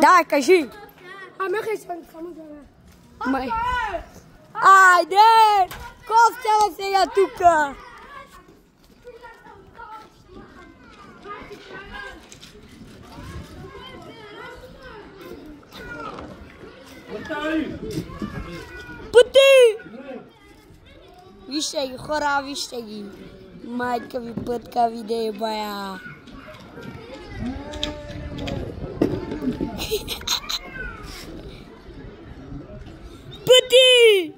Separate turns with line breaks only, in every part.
Da, кажи.
Ами хай само да.
Май. Айде! Костела сега тука. Пъти! Вижте ги, хора, вижте ги. Майка ви пътка виде, бая. Пъти!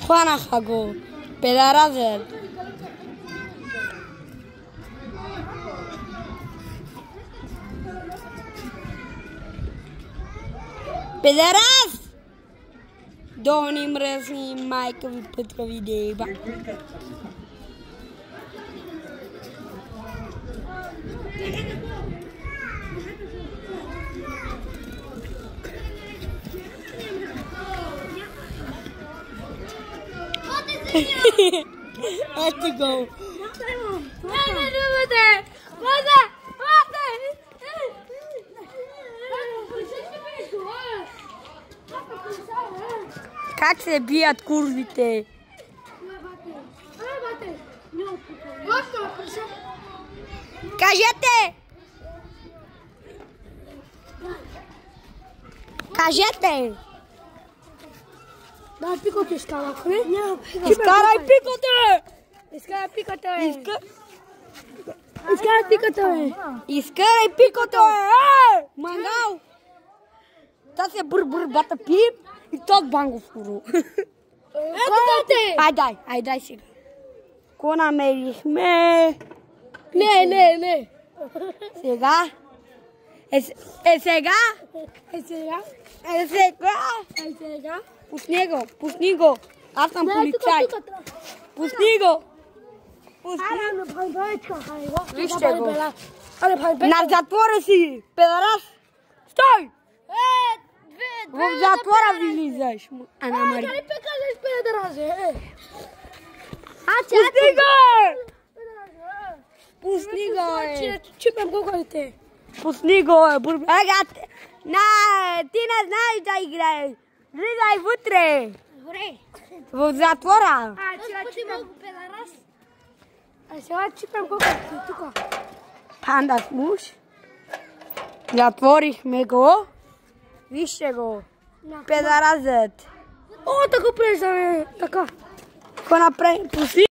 Хванаха го, педаразът. Педарас! Дони мръсни, майка ви пътка ви деба. Ето го. Как се бият курвите? Кажете! Кажете!
Да, пикото изкарах, не?
Изкарай пикото!
Изкарай пикото,
Изкарай пикото! Изкарай пикото! Мангал! Та се бър бата пип и тот бангов куру.
Ето те!
Айдай сега. Ко намерихме?
Не.
Сега? Сега?
Сега?
Пусни го. Аз съм полицай. Пусни го. Вижте го. На затвора си, педарас. Стой! В затвора влизаш. Ана Мари. Пусни го!
Чипам гогolите.
Пусни го! Ти не знаеш да играеш. Влизай вътре. В затвора.
Сега чипам гогolите тука.
Панда смуш. Затворихме го. Вижте го. Педаразът.
О, така преждаме. Така.
Какво направим? Пусни.